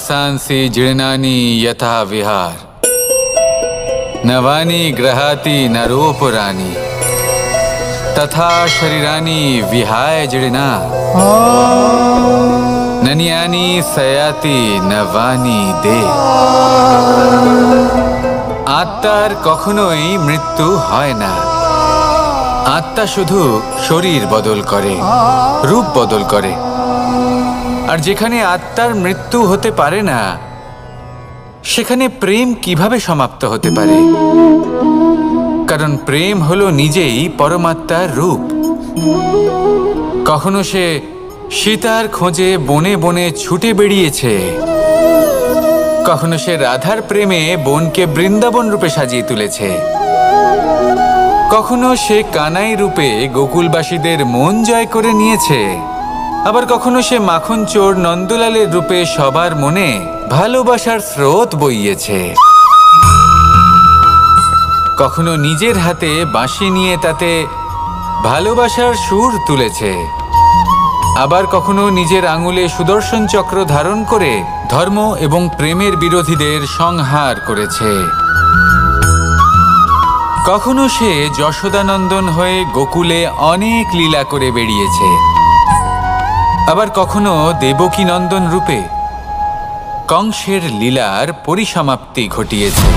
सांसि जीर्णानि यथा विहार नवानि ग्रहाति नरोपराणि तथा शरीरानि विहाय जीर्णा नन्यानि सयाति नवानि दे। आत्मार कखनोई मृत्यु হয় না। आत्मा शुधु शरीर बदल करे, रूप बदल करे। আর যেখানে আত্মার মৃত্যু হতে পারে না সেখানে প্রেম কিভাবে সমাপ্ত হতে পারে? কারণ প্রেম হলো নিজেই পরমাত্মার রূপ। কখনো সে সীতার খোঁজে বনে বনে ছুটে বেরিয়েছে, কখনো সে রাধার প্রেমে বনকে বৃন্দাবন রূপে সাজিয়ে তুলেছে, কখনো সে কানাই রূপে গোকুলবাসীদের মন জয় করে নিয়েছে, আবার কখনো সে মাখন চোর নন্দলালের রূপে সবার মনে ভালোবাসার স্রোত বইয়েছে। কখনো নিজের হাতে বাঁশি নিয়ে তাতে ভালোবাসার সুর তুলেছে, আবার কখনো নিজের আঙুলে সুদর্শন চক্র ধারণ করে ধর্ম এবং প্রেমের বিরোধীদের সংহার করেছে। কখনো সে যশোদানন্দন হয়ে গোকুলে অনেক লীলা করে বেরিয়েছে, আবার কখনো দেবকী নন্দন রূপে কংসের লীলার পরিসমাপ্তি ঘটিয়েছে।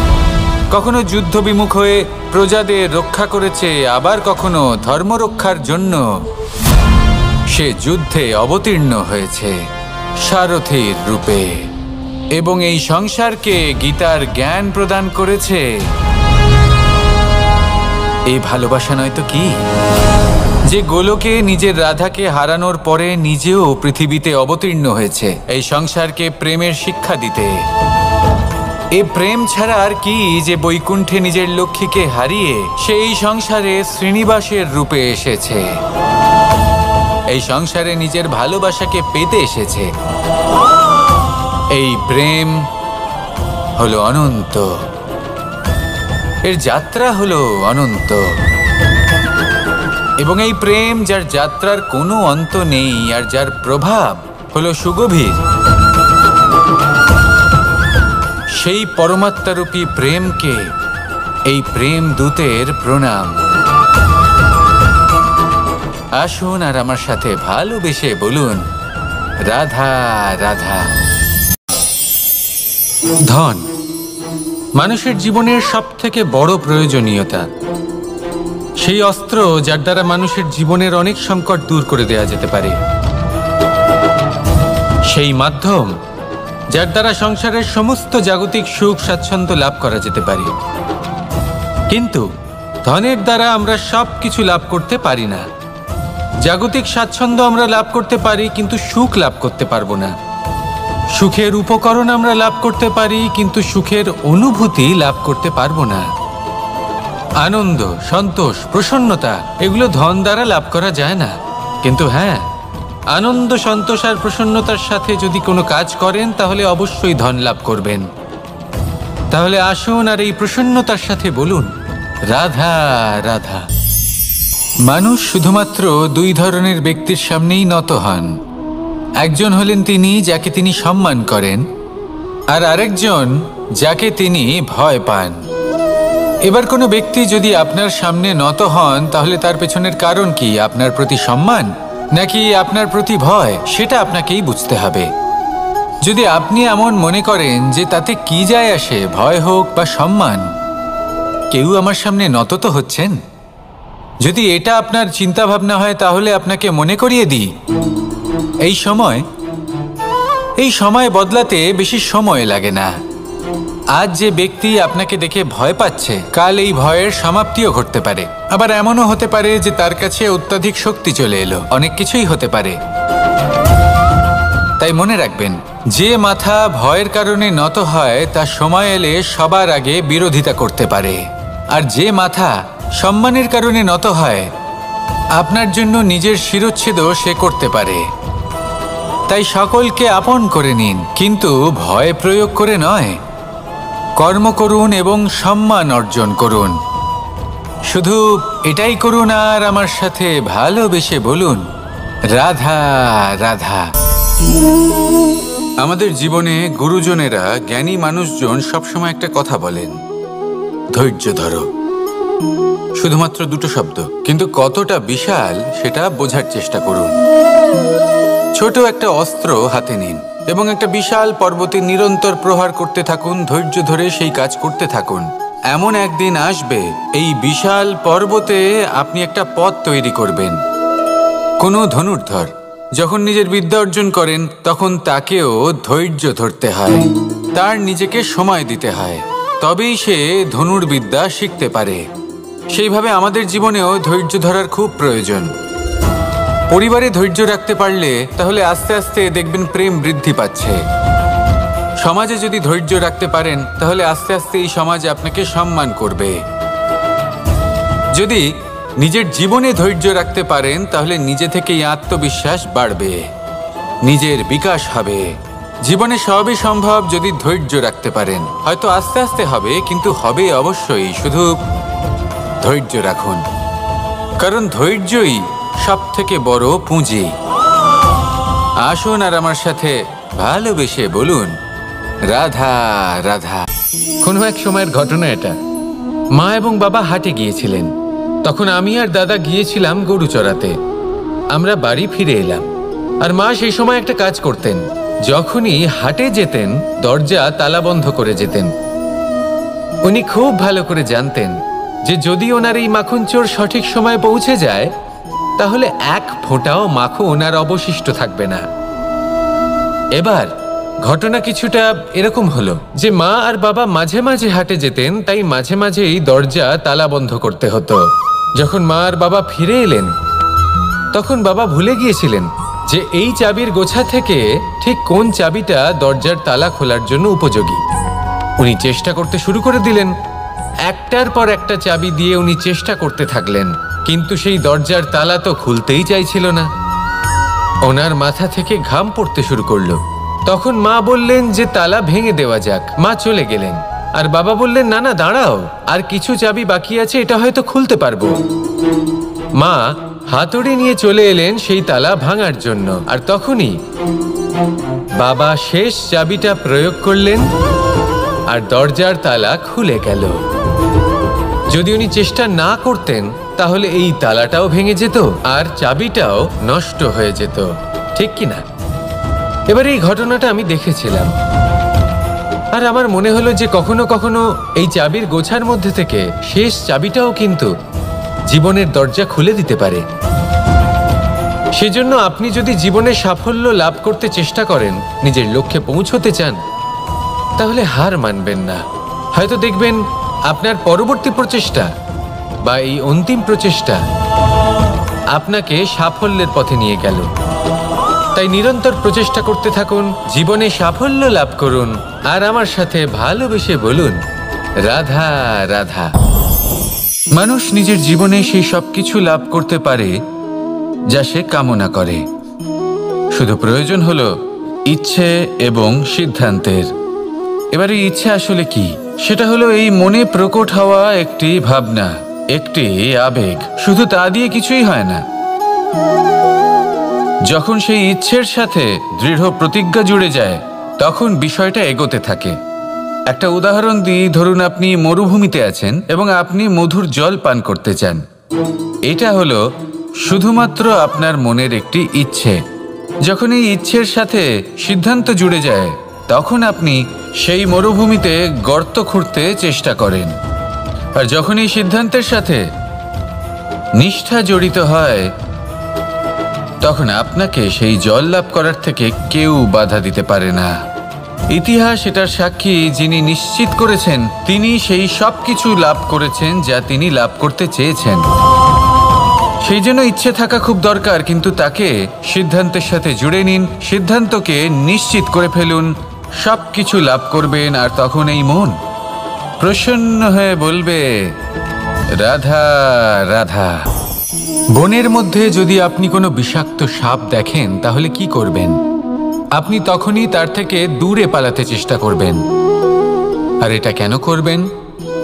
কখনো যুদ্ধ বিমুখ হয়ে প্রজাদের রক্ষা করেছে, আবার কখনো ধর্ম রক্ষার জন্য সে যুদ্ধে অবতীর্ণ হয়েছে সারথীর রূপে এবং এই সংসারকে গীতার জ্ঞান প্রদান করেছে। এই ভালোবাসা নয় তো কি? যে গোলকে নিজের রাধাকে হারানোর পরে নিজেও পৃথিবীতে অবতীর্ণ হয়েছে এই সংসারকে প্রেমের শিক্ষা দিতে। এই প্রেম ছাড়া আর কি যে বৈকুণ্ঠে নিজের লক্ষ্মীকে হারিয়ে সেই সংসারে শ্রীনিবাসের রূপে এসেছে, এই সংসারে নিজের ভালোবাসাকে পেতে এসেছে। এই প্রেম হলো অনন্ত, এর যাত্রা হলো অনন্ত এবং এই প্রেম যার যাত্রার কোনো অন্ত নেই আর যার প্রভাব হলো সুগভীর, সেই পরমাত্মারূপী প্রেমকে এই প্রেম দূতের প্রণাম। আসুন আর আমার সাথে ভালোবেসে বলুন রাধা রাধা। ধন মানুষের জীবনের সবথেকে বড় প্রয়োজনীয়তা, সেই অস্ত্র যার দ্বারা মানুষের জীবনের অনেক সংকট দূর করে দেওয়া যেতে পারে, সেই মাধ্যম যার দ্বারা সংসারের সমস্ত জাগতিক সুখ স্বাচ্ছন্দ্য লাভ করা যেতে পারে। কিন্তু ধনের দ্বারা আমরা সব কিছু লাভ করতে পারি না। জাগতিক স্বাচ্ছন্দ্য আমরা লাভ করতে পারি কিন্তু সুখ লাভ করতে পারবো না। সুখের উপকরণ আমরা লাভ করতে পারি কিন্তু সুখের অনুভূতি লাভ করতে পারবো না। আনন্দ, সন্তোষ, প্রসন্নতা এগুলো ধন দ্বারা লাভ করা যায় না। কিন্তু হ্যাঁ, আনন্দ, সন্তোষ আর প্রসন্নতার সাথে যদি কোনো কাজ করেন তাহলে অবশ্যই ধন লাভ করবেন। তাহলে আসুন আর এই প্রসন্নতার সাথে বলুন রাধা রাধা। মানুষ শুধুমাত্র দুই ধরনের ব্যক্তির সামনেই নত হন। একজন হলেন তিনি যাকে তিনি সম্মান করেন, আর আরেকজন যাকে তিনি ভয় পান। এবার কোনো ব্যক্তি যদি আপনার সামনে নত হন তাহলে তার পেছনের কারণ কি? আপনার প্রতি সম্মান নাকি আপনার প্রতি ভয়? সেটা আপনাকেই বুঝতে হবে। যদি আপনি এমন মনে করেন যে তাতে কি যায় আসে, ভয় হোক বা সম্মান, কেউ আমার সামনে নত তো হচ্ছেন, যদি এটা আপনার চিন্তা ভাবনা হয় তাহলে আপনাকে মনে করিয়ে দিই এই সময় বদলাতে বেশি সময় লাগে না। আজ যে ব্যক্তি আপনাকে দেখে ভয় পাচ্ছে, কাল এই ভয়ের সমাপ্তিও ঘটতে পারে। আবার এমনও হতে পারে যে তার কাছে অত্যাধিক শক্তি চলে এলো। অনেক কিছুই হতে পারে। তাই মনে রাখবেন, যে মাথা ভয়ের কারণে নত হয় তা সময় এলে সবার আগে বিরোধিতা করতে পারে, আর যে মাথা সম্মানের কারণে নত হয় আপনার জন্য নিজের শিরচ্ছেদও সে করতে পারে। তাই সকলকে আপন করে নিন, কিন্তু ভয় প্রয়োগ করে নয়। কর্ম করুন এবং সম্মান অর্জন করুন। শুধু এটাই করুন আর আমার সাথে ভালোবেসে বলুন, রাধা রাধা। আমাদের জীবনে গুরুজনেরা, জ্ঞানী মানুষজন সবসময় একটা কথা বলেন, ধৈর্য ধরো। শুধুমাত্র দুটো শব্দ, কিন্তু কতটা বিশাল সেটা বোঝার চেষ্টা করুন। ছোট একটা অস্ত্র হাতে নিন এবং একটা বিশাল পর্বতে নিরন্তর প্রহার করতে থাকুন, ধৈর্য ধরে সেই কাজ করতে থাকুন। এমন একদিন আসবে এই বিশাল পর্বতে আপনি একটা পথ তৈরি করবেন। কোনো ধনুর্ধর যখন নিজের বিদ্যা অর্জন করেন তখন তাকেও ধৈর্য ধরতে হয়, তার নিজেকে সময় দিতে হয়, তবেই সে ধনুর্বিদ্যা শিখতে পারে। সেইভাবে আমাদের জীবনেও ধৈর্য ধরার খুব প্রয়োজন। পরিবারে ধৈর্য রাখতে পারলে তাহলে আস্তে আস্তে দেখবেন প্রেম বৃদ্ধি পাচ্ছে। সমাজে যদি ধৈর্য রাখতে পারেন তাহলে আস্তে আস্তে এই সমাজ আপনাকে সম্মান করবে। যদি নিজের জীবনে ধৈর্য রাখতে পারেন তাহলে নিজে থেকেই আত্মবিশ্বাস বাড়বে, নিজের বিকাশ হবে। জীবনে সবই সম্ভব যদি ধৈর্য রাখতে পারেন। হয়তো আস্তে আস্তে হবে, কিন্তু হবে অবশ্যই। শুধু ধৈর্য রাখুন, কারণ ধৈর্যই সবথেকে বড় পুঁজি। আসুন আর আমার সাথে ভালোবেসে বলুন, রাধা রাধা। কোনো এক সময়ের ঘটনা এটা। মা এবং বাবা হাটে গিয়েছিলেন, তখন আমি আর দাদা গিয়েছিলাম গরু চড়াতে। আমরা বাড়ি ফিরে এলাম, আর মা সেই সময় একটা কাজ করতেন। যখনই হাটে যেতেন দরজা তালা বন্ধ করে যেতেন। উনি খুব ভালো করে জানতেন যে যদি ওনার এই মাখন চোর সঠিক সময়ে পৌঁছে যায় তাহলে এক ফোঁটাও মাখন আর অবশিষ্ট থাকবে না। এবার ঘটনা কিছুটা এরকম হলো যে মা আর বাবা মাঝে মাঝে হাটে যেতেন, তাই মাঝে মাঝেই দরজা তালা বন্ধ করতে হতো। যখন মা আর বাবা ফিরে এলেন তখন বাবা ভুলে গিয়েছিলেন যে এই চাবির গোছা থেকে ঠিক কোন চাবিটা দরজার তালা খোলার জন্য উপযোগী। উনি চেষ্টা করতে শুরু করে দিলেন। একটার পর একটা চাবি দিয়ে উনি চেষ্টা করতে থাকলেন, কিন্তু সেই দরজার তালা তো খুলতেই চাইছিল না। ওনার মাথা থেকে ঘাম পড়তে শুরু করলো। তখন মা বললেন যে তালা ভেঙে দেওয়া যাক। মা চলে গেলেন, আর বাবা বললেন না না দাঁড়াও, আর কিছু চাবি বাকি আছে, এটা হয়তো খুলতে পারবো। মা হাতুড়ি নিয়ে চলে এলেন সেই তালা ভাঙার জন্য, আর তখনই বাবা শেষ চাবিটা প্রয়োগ করলেন আর দরজার তালা খুলে গেল। যদি উনি চেষ্টা না করতেন তাহলে এই তালাটাও ভেঙে যেত আর চাবিটাও নষ্ট হয়ে যেত, ঠিক কিনা? এবার এই ঘটনাটা আমি দেখেছিলাম, আর আমার মনে হলো যে কখনো কখনো এই চাবির গোছার মধ্যে থেকে শেষ চাবিটাও কিন্তু জীবনের দরজা খুলে দিতে পারে। সেজন্য আপনি যদি জীবনে সাফল্য লাভ করতে চেষ্টা করেন, নিজের লক্ষ্যে পৌঁছতে চান, তাহলে হার মানবেন না। হয়তো দেখবেন আপনার পরবর্তী প্রচেষ্টা বা এই অন্তিম প্রচেষ্টা আপনাকে সাফল্যের পথে নিয়ে গেল। তাই নিরন্তর প্রচেষ্টা করতে থাকুন, জীবনে সাফল্য লাভ করুন, আর আমার সাথে ভালোবেসে বলুন, রাধা রাধা। মানুষ নিজের জীবনে সেই সব কিছু লাভ করতে পারে যা সে কামনা করে। শুধু প্রয়োজন হলো ইচ্ছে এবং সিদ্ধান্তের। এবারে ইচ্ছে আসলে কি? সেটা হলো এই মনে প্রকট হওয়া একটি ভাবনা, একটি আবেগ। শুধু তা দিয়ে কিছুই হয় না। যখন সেই ইচ্ছের সাথে দৃঢ় প্রতিজ্ঞা জুড়ে যায় তখন বিষয়টা এগোতে থাকে। একটা উদাহরণ দিই, ধরুন আপনি মরুভূমিতে আছেন এবং আপনি মধুর জল পান করতে চান। এটা হলো শুধুমাত্র আপনার মনের একটি ইচ্ছে। যখন এই ইচ্ছের সাথে সিদ্ধান্ত জুড়ে যায় তখন আপনি সেই মরুভূমিতে গর্ত খুঁড়তে চেষ্টা করেন। আর যখন এই সিদ্ধান্তের সাথে নিষ্ঠা জড়িত হয় তখন আপনাকে সেই জল লাভ করার থেকে কেউ বাধা দিতে পারে না। ইতিহাস এটার সাক্ষী, যিনি নিশ্চিত করেছেন তিনি সেই সব কিছু লাভ করেছেন যা তিনি লাভ করতে চেয়েছেন। সেই জন্য ইচ্ছে থাকা খুব দরকার, কিন্তু তাকে সিদ্ধান্তের সাথে জুড়ে নিন, সিদ্ধান্তকে নিশ্চিত করে ফেলুন, সব কিছু লাভ করবেন। আর তখন এই মন প্রসন্ন হয়ে বলবে, রাধা রাধা। বনের মধ্যে যদি আপনি কোনো বিষাক্ত সাপ দেখেন তাহলে কি করবেন? আপনি তখনই তার থেকে দূরে পালাতে চেষ্টা করবেন। আর এটা কেন করবেন?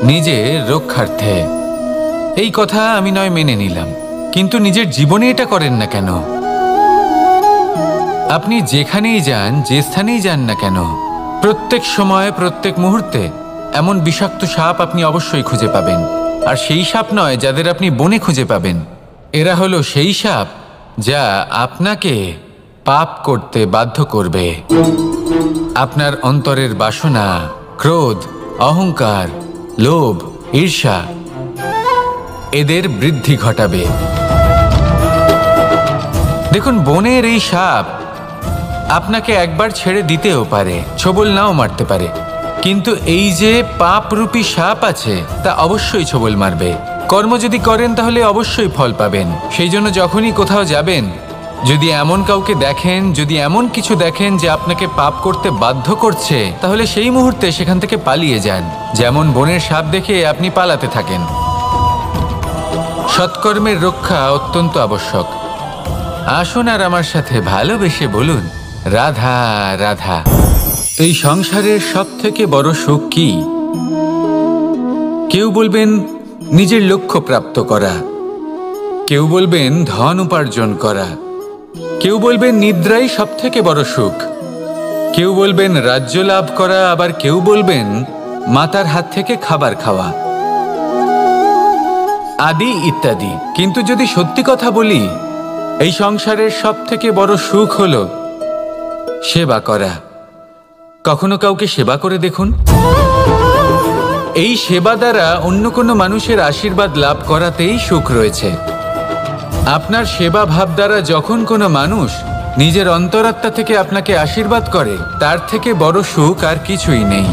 নিজের রক্ষার্থে। এই কথা আমি নয় মেনে নিলাম, কিন্তু নিজের জীবনে এটা করেন না কেন? আপনি যেখানেই যান, যে স্থানেই যান না কেন, প্রত্যেক সময় প্রত্যেক মুহূর্তে এমন বিষাক্ত সাপ আপনি অবশ্যই খুঁজে পাবেন। আর সেই সাপ নয় যাদের আপনি বনে খুঁজে পাবেন, এরা হলো সেই সাপ যা আপনাকে পাপ করতে বাধ্য করবে। আপনার অন্তরের বাসনা, ক্রোধ, অহংকার, লোভ, ঈর্ষা এদের বৃদ্ধি ঘটাবে। দেখুন, বনের এই সাপ আপনাকে একবার ছেড়ে দিতেও পারে, ছোবল নাও মারতে পারে, কিন্তু এই যে পাপরূপী সাপ আছে তা অবশ্যই ছোবল মারবে। কর্ম যদি করেন তাহলে অবশ্যই ফল পাবেন। সেই জন্য যখনই কোথাও যাবেন, যদি এমন কাউকে দেখেন, যদি এমন কিছু দেখেন যে আপনাকে পাপ করতে বাধ্য করছে, তাহলে সেই মুহূর্তে সেখান থেকে পালিয়ে যান। যেমন বনের সাপ দেখে আপনি পালাতে থাকেন। সৎকর্মের রক্ষা অত্যন্ত আবশ্যক। আসুন আর আমার সাথে ভালোবেসে বলুন, রাধা রাধা। এই সংসারের সব থেকে বড় সুখ কি? কেউ বলবেন নিজের লক্ষ্য প্রাপ্ত করা, কেউ বলবেন ধন উপার্জন করা, কেউ বলবেন নিদ্রাই সব থেকে বড় সুখ, কেউ বলবেন রাজ্য লাভ করা, আবার কেউ বলবেন মাতার হাত থেকে খাবার খাওয়া, আদি ইত্যাদি। কিন্তু যদি সত্যি কথা বলি, এই সংসারের সব থেকে বড় সুখ হলো সেবা করা। কখনো কাউকে সেবা করে দেখুন। এই সেবা দ্বারা অন্য কোনো মানুষের আশীর্বাদ লাভ করাতেই সুখ রয়েছে। আপনার সেবা ভাব দ্বারা যখন কোনো মানুষ নিজের অন্তরাত্মা থেকে আপনাকে আশীর্বাদ করে, তার থেকে বড় সুখ আর কিছুই নেই।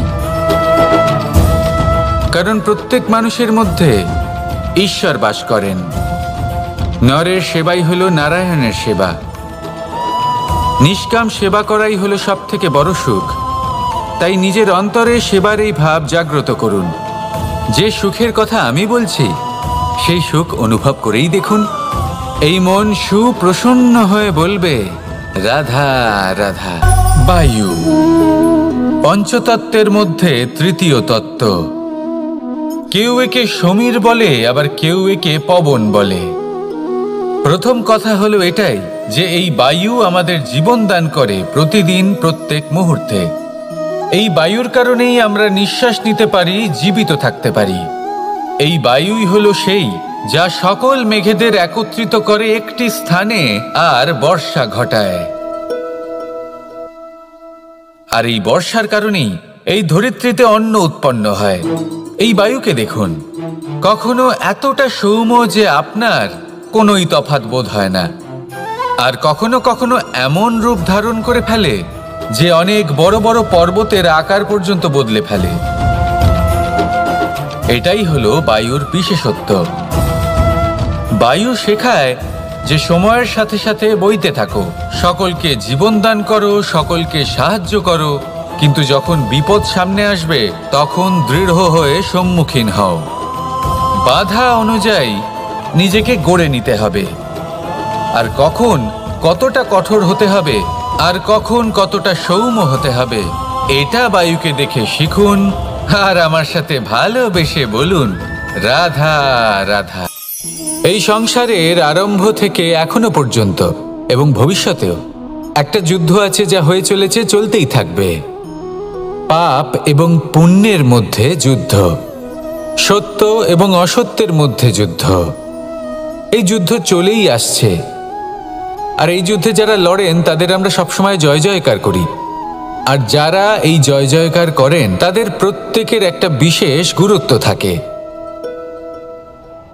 কারণ প্রত্যেক মানুষের মধ্যে ঈশ্বর বাস করেন। নরের সেবাই হলো নারায়ণের সেবা। নিষ্কাম সেবা করাই হলো সব থেকে বড় সুখ। তাই নিজের অন্তরে সেবার এই ভাব জাগ্রত করুন। যে সুখের কথা আমি বলছি, সেই সুখ অনুভব করেই দেখুন। এই মন সুপ্রসন্ন হয়ে বলবে, রাধা রাধা। বায়ু পঞ্চতত্ত্বের মধ্যে তৃতীয় তত্ত্ব। কেউ একে সমীর বলে, আবার কেউ একে পবন বলে। প্রথম কথা হলো এটাই যে এই বায়ু আমাদের জীবন দান করে প্রতিদিন, প্রত্যেক মুহূর্তে। এই বায়ুর কারণেই আমরা নিঃশ্বাস নিতে পারি, জীবিত থাকতে পারি। এই বায়ুই হলো সেই যা সকল মেঘেদের একত্রিত করে একটি স্থানে আর বর্ষা ঘটায়। আর এই বর্ষার কারণেই এই ধরিত্রীতে অন্ন উৎপন্ন হয়। এই বায়ুকে দেখুন, কখনো এতটা সৌম্য যে আপনার কোনোই তফাৎ বোধ হয় না, আর কখনো কখনো এমন রূপ ধারণ করে ফেলে যে অনেক বড় বড় পর্বতের আকার পর্যন্ত বদলে ফেলে। এটাই হলো বায়ুর বিশেষত্ব। বায়ু শেখায় যে সময়ের সাথে সাথে বইতে থাকো, সকলকে জীবন দান করো, সকলকে সাহায্য করো, কিন্তু যখন বিপদ সামনে আসবে তখন দৃঢ় হয়ে সম্মুখীন হও। বাধা অনুযায়ী নিজেকে গড়ে নিতে হবে। আর কখন কতটা কঠোর হতে হবে, আর কখন কতটা সৌম্য হতে হবে, এটা বায়ুকে দেখে শিখুন। আর আমার সাথে ভালোবেসে বলুন, রাধা রাধা। এই সংসারের আরম্ভ থেকে এখনো পর্যন্ত এবং ভবিষ্যতেও একটা যুদ্ধ আছে, যা হয়ে চলেছে, চলতেই থাকবে। পাপ এবং পুণ্যের মধ্যে যুদ্ধ, সত্য এবং অসত্যের মধ্যে যুদ্ধ। এই যুদ্ধ চলেই আসছে। আর এই যুদ্ধে যারা লড়েন তাদের আমরা সবসময় জয় জয়কার করি। আর যারা এই জয় জয়কার করেন তাদের প্রত্যেকের একটা বিশেষ গুরুত্ব থাকে।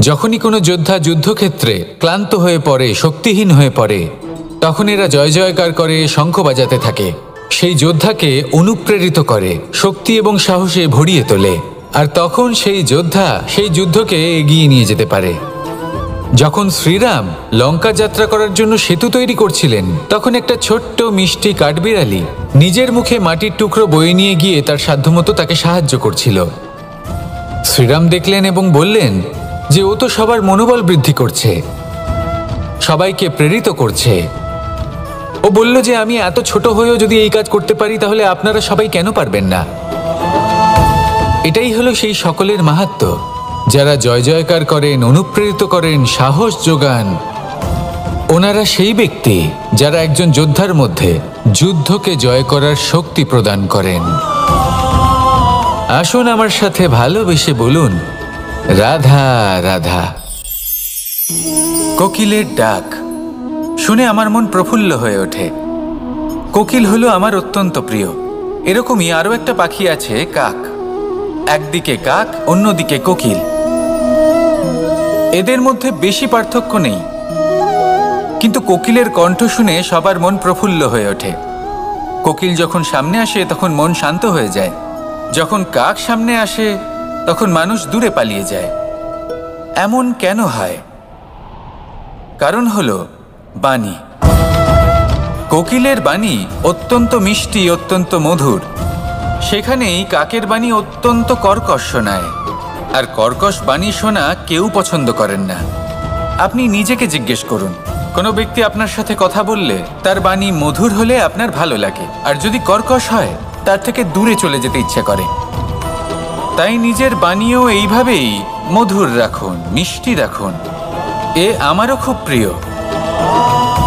যখনই কোনো যোদ্ধা যুদ্ধক্ষেত্রে ক্লান্ত হয়ে পড়ে, শক্তিহীন হয়ে পড়ে, তখন এরা জয় জয়কার করে, শঙ্খ বাজাতে থাকে। সেই যোদ্ধাকে অনুপ্রেরিত করে, শক্তি এবং সাহসে ভরিয়ে তোলে। আর তখন সেই যোদ্ধা সেই যুদ্ধকে এগিয়ে নিয়ে যেতে পারে। যখন শ্রীরাম লঙ্কা যাত্রা করার জন্য সেতু তৈরি করছিলেন, তখন একটা ছোট্ট মিষ্টি কাঠবিড়ালি নিজের মুখে মাটির টুকরো বয়ে নিয়ে গিয়ে তার সাধ্যমতো তাকে সাহায্য করছিল। শ্রীরাম দেখলেন এবং বললেন যে ও তো সবার মনোবল বৃদ্ধি করছে, সবাইকে প্রেরিত করছে। ও বলল যে আমি এত ছোট হয়েও যদি এই কাজ করতে পারি, তাহলে আপনারা সবাই কেন পারবেন না? এটাই হলো সেই সকলের মাহাত্ম্য, যারা জয় জয়কার করেন, অনুপ্রেরিত করেন, সাহস যোগান, ওনারা সেই ব্যক্তি যারা একজন যোদ্ধার মধ্যে যুদ্ধকে জয় করার শক্তি প্রদান করেন। আসুন আমার সাথে ভালোবেসে বলুন, রাধা রাধা। কোকিলের ডাক শুনে আমার মন প্রফুল্ল হয়ে ওঠে। কোকিল হলো আমার অত্যন্ত প্রিয়। এরকমই আরও একটা পাখি আছে, কাক। একদিকে কাক, অন্যদিকে কোকিল। এদের মধ্যে বেশি পার্থক্য নেই, কিন্তু কোকিলের কণ্ঠ শুনে সবার মন প্রফুল্ল হয়ে ওঠে। কোকিল যখন সামনে আসে তখন মন শান্ত হয়ে যায়। যখন কাক সামনে আসে তখন মানুষ দূরে পালিয়ে যায়। এমন কেন হয়? কারণ হলো বাণী। কোকিলের বাণী অত্যন্ত মিষ্টি, অত্যন্ত মধুর। সেখানেই কাকের বাণী অত্যন্ত কর্কশ শোনায়। আর কর্কশ বাণী শোনা কেউ পছন্দ করেন না। আপনি নিজেকে জিজ্ঞেস করুন, কোনো ব্যক্তি আপনার সাথে কথা বললে তার বাণী মধুর হলে আপনার ভালো লাগে, আর যদি কর্কশ হয় তার থেকে দূরে চলে যেতে ইচ্ছে করে। তাই নিজের বাণীও এইভাবেই মধুর রাখুন, মিষ্টি রাখুন। এ আমারও খুব প্রিয়।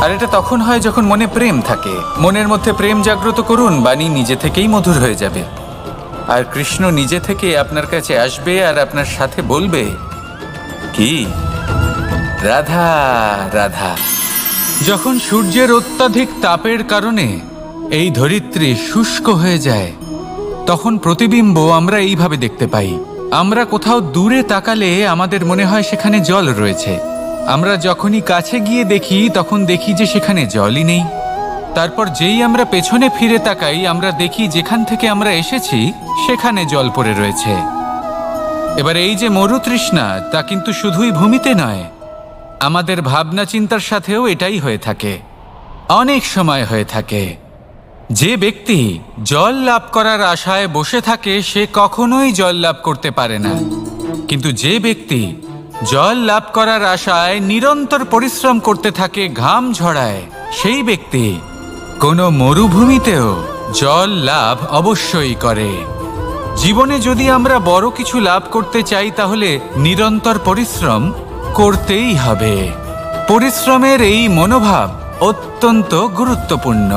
আর এটা তখন হয় যখন মনে প্রেম থাকে। মনের মধ্যে প্রেম জাগ্রত করুন, বাণী নিজে থেকেই মধুর হয়ে যাবে। আর কৃষ্ণ নিজে থেকে আপনার কাছে আসবে আর আপনার সাথে বলবে, কি রাধা রাধা। যখন সূর্যের অত্যাধিক তাপের কারণে এই ধরিত্রী শুষ্ক হয়ে যায়, তখন প্রতিবিম্ব আমরা এইভাবে দেখতে পাই। আমরা কোথাও দূরে তাকালে আমাদের মনে হয় সেখানে জল রয়েছে। আমরা যখনই কাছে গিয়ে দেখি তখন দেখি যে সেখানে জলই নেই। তারপর যেই আমরা পেছনে ফিরে তাকাই, আমরা দেখি যেখান থেকে আমরা এসেছি সেখানে জল পড়ে রয়েছে। এবার এই যে মরুতৃষ্ণা, তা কিন্তু শুধুই ভূমিতে নয়, আমাদের ভাবনা চিন্তার সাথেও এটাই হয়ে থাকে। অনেক সময় হয়ে থাকে। যে ব্যক্তি জল লাভ করার আশায় বসে থাকে সে কখনোই জল লাভ করতে পারে না। কিন্তু যে ব্যক্তি জল লাভ করার আশায় নিরন্তর পরিশ্রম করতে থাকে, ঘাম ঝরায়, সেই ব্যক্তি কোনো মরুভূমিতেও জল লাভ অবশ্যই করে। জীবনে যদি আমরা বড় কিছু লাভ করতে চাই তাহলে নিরন্তর পরিশ্রম করতেই হবে। পরিশ্রমের এই মনোভাব অত্যন্ত গুরুত্বপূর্ণ।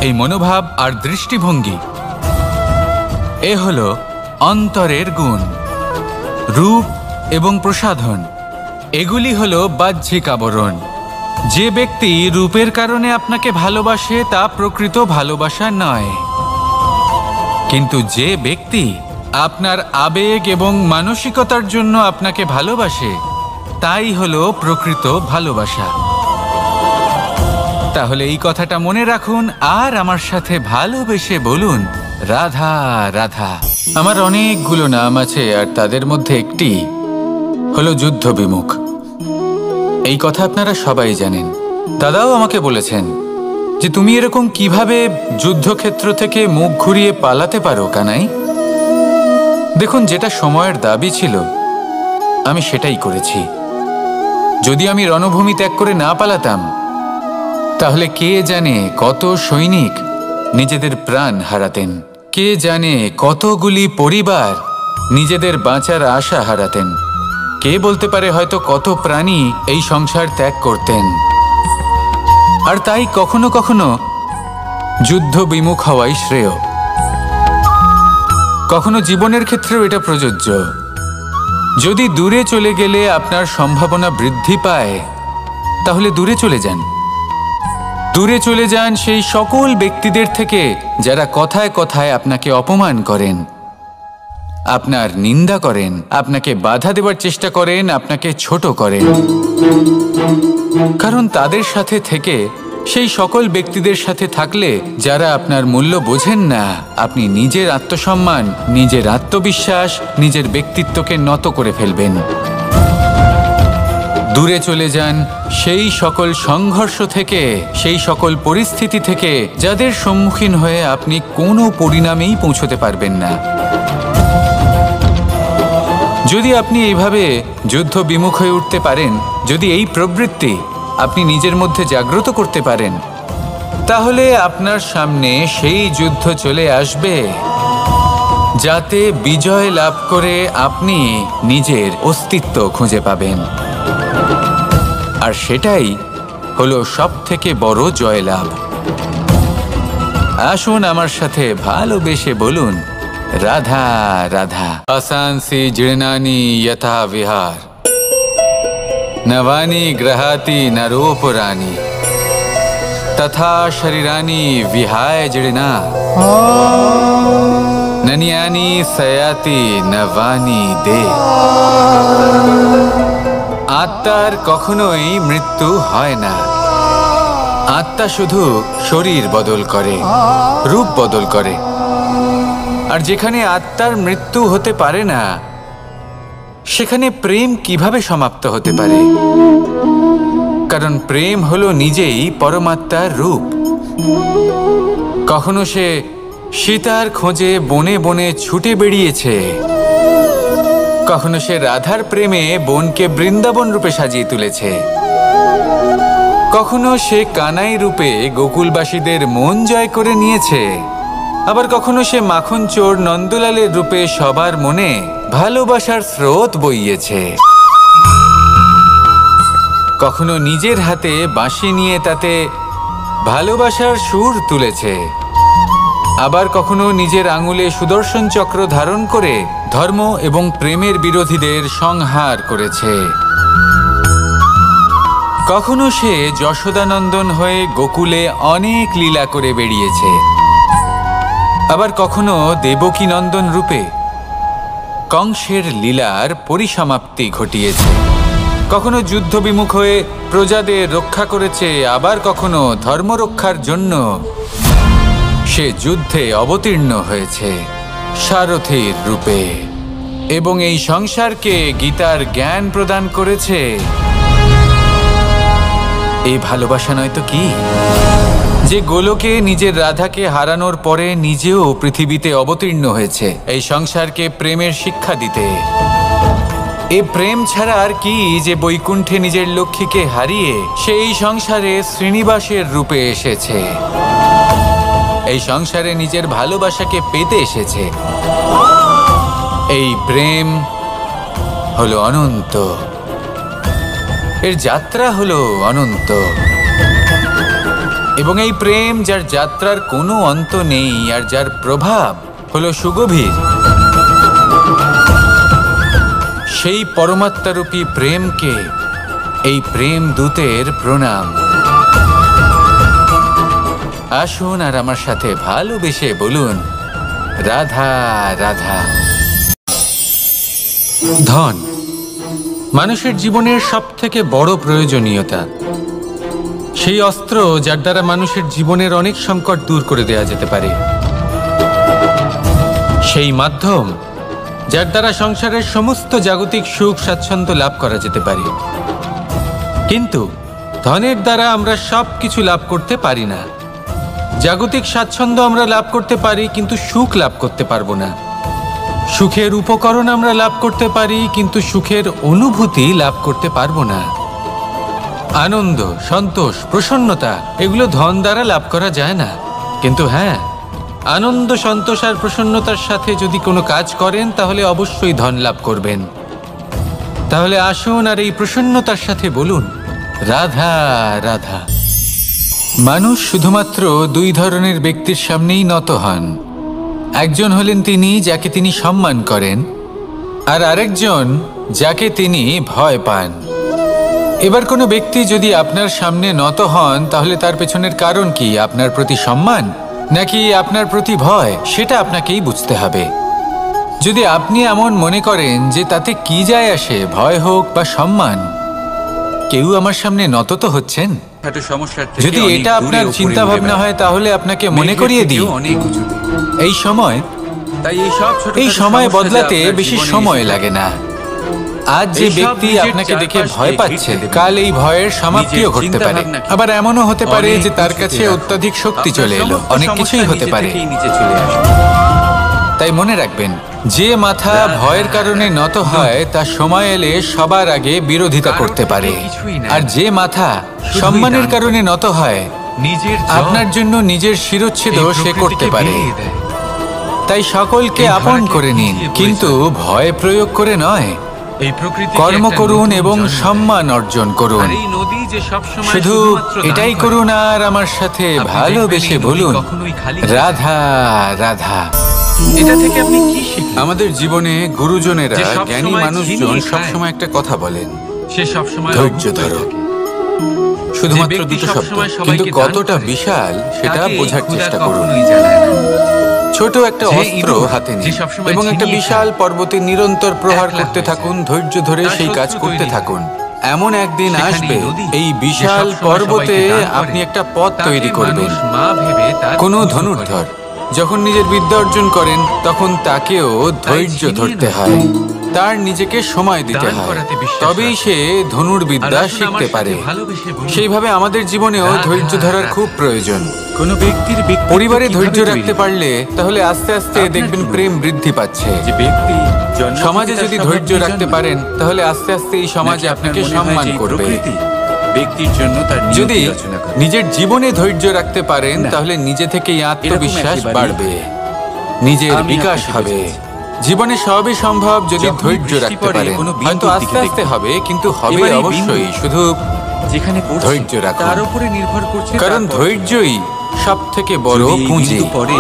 এই মনোভাব আর দৃষ্টিভঙ্গি এ হলো অন্তরের গুণ। রূপ এবং প্রসাধন এগুলি হলো বাহ্যিক আবরণ। যে ব্যক্তি রূপের কারণে আপনাকে ভালোবাসে তা প্রকৃত ভালোবাসা নয়। কিন্তু যে ব্যক্তি আপনার আবেগ এবং মানসিকতার জন্য আপনাকে ভালোবাসে তাই হলো প্রকৃত ভালোবাসা। তাহলে এই কথাটা মনে রাখুন আর আমার সাথে ভালোবেসে বলুন, রাধা রাধা। আমার অনেকগুলো নাম আছে আর তাদের মধ্যে একটি হলো যুদ্ধ বিমুখ। এই কথা আপনারা সবাই জানেন। দাদাও আমাকে বলেছেন যে তুমি এরকম কিভাবে যুদ্ধক্ষেত্র থেকে মুখ ঘুরিয়ে পালাতে পারো কানাই। দেখুন, যেটা সময়ের দাবি ছিল আমি সেটাই করেছি। যদি আমি রণভূমি ত্যাগ করে না পালাতাম তাহলে কে জানে কত সৈনিক নিজেদের প্রাণ হারাতেন, কে জানে কতগুলি পরিবার নিজেদের বাঁচার আশা হারাতেন, কে বলতে পারে হয়তো কত প্রাণী এই সংসার ত্যাগ করতেন। আর তাই কখনো কখনো যুদ্ধ বিমুখ হওয়াই শ্রেয়। কখনো জীবনের ক্ষেত্রেও এটা প্রযোজ্য। যদি দূরে চলে গেলে আপনার সম্ভাবনা বৃদ্ধি পায় তাহলে দূরে চলে যান। দূরে চলে যান সেই সকল ব্যক্তিদের থেকে যারা কথায় কথায় আপনাকে অপমান করেন, আপনার নিন্দা করেন, আপনাকে বাধা দেওয়ার চেষ্টা করেন, আপনাকে ছোট করেন। কারণ তাদের সাথে থেকে, সেই সকল ব্যক্তিদের সাথে থাকলে যারা আপনার মূল্য বোঝেন না, আপনি নিজের আত্মসম্মান, নিজের আত্মবিশ্বাস, নিজের ব্যক্তিত্বকে নত করে ফেলবেন। দূরে চলে যান সেই সকল সংঘর্ষ থেকে, সেই সকল পরিস্থিতি থেকে যাদের সম্মুখীন হয়ে আপনি কোনো পরিণামেই পৌঁছতে পারবেন না। যদি আপনি এইভাবে যুদ্ধ বিমুখ হয়ে উঠতে পারেন, যদি এই প্রবৃত্তি আপনি নিজের মধ্যে জাগ্রত করতে পারেন, তাহলে আপনার সামনে সেই যুদ্ধ চলে আসবে যাতে বিজয় লাভ করে আপনি নিজের অস্তিত্ব খুঁজে পাবেন। আর সেটাই হলো সবথেকে বড় জয়লাভ। আসুন আমার সাথে ভালোবেসে বলুন, রাধা রাধা। আসানসি জীর্ণানি যথা বিহার, নবানি গ্রহাতি নরোপরানি, তথা শরীরানি বিহায় জীর্ণা, ননিয়ানি সয়াতি নবানি দে। আত্মার কখনোই মৃত্যু হয় না। আত্মা শুধু শরীর বদল করে, রূপ বদল করে। আর যেখানে আত্মার মৃত্যু হতে পারে না, সেখানে প্রেম কিভাবে সমাপ্ত হতে পারে? কারণ প্রেম হলো নিজেই পরমাত্মার রূপ। কখনো সে সীতার খোঁজে বনে বনে ছুটে বেরিয়েছে, কখনো সে রাধার প্রেমে বনকে বৃন্দাবন রূপে সাজিয়ে তুলেছে, কখনো সে কানাই রূপে গোকুলবাসীদের মন জয় করে নিয়েছে, আবার কখনো সে মাখন চোর নন্দলালের রূপে সবার মনে ভালোবাসার স্রোত বইয়েছে। কখনো নিজের হাতে বাঁশি নিয়ে তাতে ভালোবাসার সুর তুলেছে, আবার কখনো নিজের আঙুলে সুদর্শন চক্র ধারণ করে ধর্ম এবং প্রেমের বিরোধীদের সংহার করেছে। কখনো সে যশোদানন্দন হয়ে গোকুলে অনেক লীলা করে বেরিয়েছে, আবার কখনো দেবকী নন্দন রূপে কংসের লীলার পরিসমাপ্তি ঘটিয়েছে। কখনো যুদ্ধ বিমুখ হয়ে প্রজাদের রক্ষা করেছে, আবার কখনো ধর্ম রক্ষার জন্য সে যুদ্ধে অবতীর্ণ হয়েছে সারথীর রূপে, এবং এই সংসারকে গীতার জ্ঞান প্রদান করেছে। এই ভালোবাসা নয় তো কি? যে গোলকে নিজের রাধাকে হারানোর পরে নিজেও পৃথিবীতে অবতীর্ণ হয়েছে এই সংসারকে প্রেমের শিক্ষা দিতে। এ প্রেম ছাড়া আর কি যে বৈকুণ্ঠে নিজের লক্ষ্মীকে হারিয়ে সেই সংসারে শ্রীনিবাসের রূপে এসেছে, এই সংসারে নিজের ভালোবাসাকে পেতে এসেছে। এই প্রেম হলো অনন্ত, এর যাত্রা হলো অনন্ত, এবং এই প্রেম যার যাত্রার কোনো অন্ত নেই আর যার প্রভাব হলো সুগভীর, সেই পরমাত্মারূপী প্রেমকে এই প্রেম দূতের প্রণাম। আসুন আর আমার সাথে ভালোবেসে বলুন, রাধা রাধা। ধন মানুষের জীবনের সবথেকে বড় প্রয়োজনীয়তা, সেই অস্ত্র যার দ্বারা মানুষের জীবনের অনেক সংকট দূর করে দেওয়া যেতে পারে, সেই মাধ্যম যার দ্বারা সংসারের সমস্ত জাগতিক সুখ স্বাচ্ছন্দ্য লাভ করা যেতে পারে। কিন্তু ধনের দ্বারা আমরা সব কিছু লাভ করতে পারি না। জাগতিক স্বাচ্ছন্দ্য আমরা লাভ করতে পারি, কিন্তু সুখ লাভ করতে পারবো না। সুখের উপকরণ আমরা লাভ করতে পারি, কিন্তু সুখের অনুভূতি লাভ করতে পারবো না। আনন্দ, সন্তোষ, প্রসন্নতা এগুলো ধন দ্বারা লাভ করা যায় না। কিন্তু হ্যাঁ, আনন্দ, সন্তোষ আর প্রসন্নতার সাথে যদি কোনো কাজ করেন তাহলে অবশ্যই ধন লাভ করবেন। তাহলে আসুন আর এই প্রসন্নতার সাথে বলুন, রাধা রাধা। মানুষ শুধুমাত্র দুই ধরনের ব্যক্তির সামনেই নত হন। একজন হলেন তিনি যাকে তিনি সম্মান করেন, আর আরেকজন যাকে তিনি ভয় পান। এবার কোনো ব্যক্তি যদি আপনার সামনে নত হন, তাহলে তার পেছনের কারণ কি? আপনার প্রতি সম্মান নাকি আপনার প্রতি ভয়? সেটা আপনাকেই বুঝতে হবে। যদি আপনি এমন মনে করেন যে তাতে কি যায় আসে, ভয় হোক বা সম্মান, কেউ আমার সামনে নত তো হচ্ছেন, যদি এটা আপনার চিন্তা ভাবনা হয় তাহলে আপনাকে মনে করিয়ে দিই, এই সময় বদলাতে বেশি সময় লাগে না। আজ যে ব্যক্তি আপনাকে দেখে ভয় পাচ্ছে, কাল এই ভয়ের সমাপ্তিও ঘটতে পারে। আবার এমনও হতে পারে যে তার কাছে অত্যধিক শক্তি চলে এলো, অনেক কিছুই হতে পারে। তাই মনে রাখবেন, যে মাথা ভয়ের কারণে নত হয় তা সময় এলে সবার আগে বিরোধিতা করতে পারে, আর যে মাথা সম্মানের কারণে নত হয় আপনার জন্য নিজের শিরচ্ছেদও সে করতে পারে। তাই সকলকে আপন করে নিন, কিন্তু ভয় প্রয়োগ করে নয়। এই প্রকৃতি কর্ম করুন এবং সম্মান অর্জন করুন। এই নদী যে সবসময় শুধু এটাই করুন আর আমার সাথে ভালোবেসে বলুন, রাধা রাধা। এটা থেকে আপনি কি শিখলেন? আমাদের জীবনে গুরুজনেরা, যে সবসময় জ্ঞানী মানুষজন ঝিমিয়ে খায়। সবসময় একটা কথা বলেন, সে সবসময় ধৈর্য ধরো। শুধুমাত্র যে ব্যক্তি দুটো শব্দ, সবসময় কিন্তু সবাইকে দান কতটা করে, বিশাল সেটা তাকে বোঝার ক্ষুধা চেষ্টা করুন। কখনোই জ্বালায় না। ছোট একটা যে অস্ত্র ইঁদুর, হাতে যে নিন সবসময় এবং একটা ঝিমিয়ে বিশাল খায়, পর্বতে নিরন্তর প্রহার একলা করতে হয়ে থাকুন, যায়। ধৈর্য ধরে তার সেই কাজ শত্রু করতে তৈরি থাকুন। এমন একদিন সেখানেই আসবে নদী, এই যে বিশাল সবসময় পর্বতে সবাইকে দান করে, আপনি একটা পথ তাকে তৈরি করবেন। মানুষ মা ভেবে তার কোনো পুজো ধনুর্ধর করে। যখন নিজের বিদ্যা অর্জন করেন তখন তাকেও ধৈর্য ছিনিয়ে ধরতে নয়, হয়, তার নিজেকে সময় দিতে দান হয়, করাতে বিশ্বাস তবেই রাখে। সে ধনুর্বিদ্যা আর আসুন আমার শিখতে সাথে পারে। ভালোবেসে বলুন, সেইভাবে আমাদের জীবনেও রাধা, ধৈর্য ধরার রাধা। খুব প্রয়োজন। কোনো ব্যক্তির ব্যক্তিত্ব পরিবারে কিভাবে ধৈর্য তৈরি রাখতে হয়? পারলে তাহলে আস্তে আস্তে আপনার দেখবেন কি প্রেম বৃদ্ধি পাচ্ছে। যে ব্যক্তি জন্ম সমাজে থেকে তার যদি স্বভাব ধৈর্য নিয়ে রাখতে জন্মায়, পারেন তাহলে আস্তে আস্তে এই সমাজ নাকি আপনার আপনাকে মনে হয় সম্মান যে এই করবে। প্রকৃতি ব্যক্তির জন্য তার যদি নিয়তি রচনা করে? নিজের জীবনে ধৈর্য রাখতে পারেন না। তাহলে নিজে থেকেই আত্মবিশ্বাস একেবারেই বাড়বে, নিজের আমি বিকাশ আপনাকে হবে। বোঝাচ্ছি। জীবনে সবই সম্ভব যদি যখনই ধৈর্য বৃষ্টি রাখতে পড়ে, পারেন। কোনো বিন্দুর হয়তো আস্তে দিকে আস্তে দেখুন। হবে, কিন্তু হবে এবার এই অবশ্যই। বিন্দু শুধু যেখানে পড়ছে, ধৈর্য রাখুন। তার উপরে নির্ভর করছে কারণ তার পথ। ধৈর্যই সব থেকে বড় যদি এই পুঁজি। বিন্দু পড়ে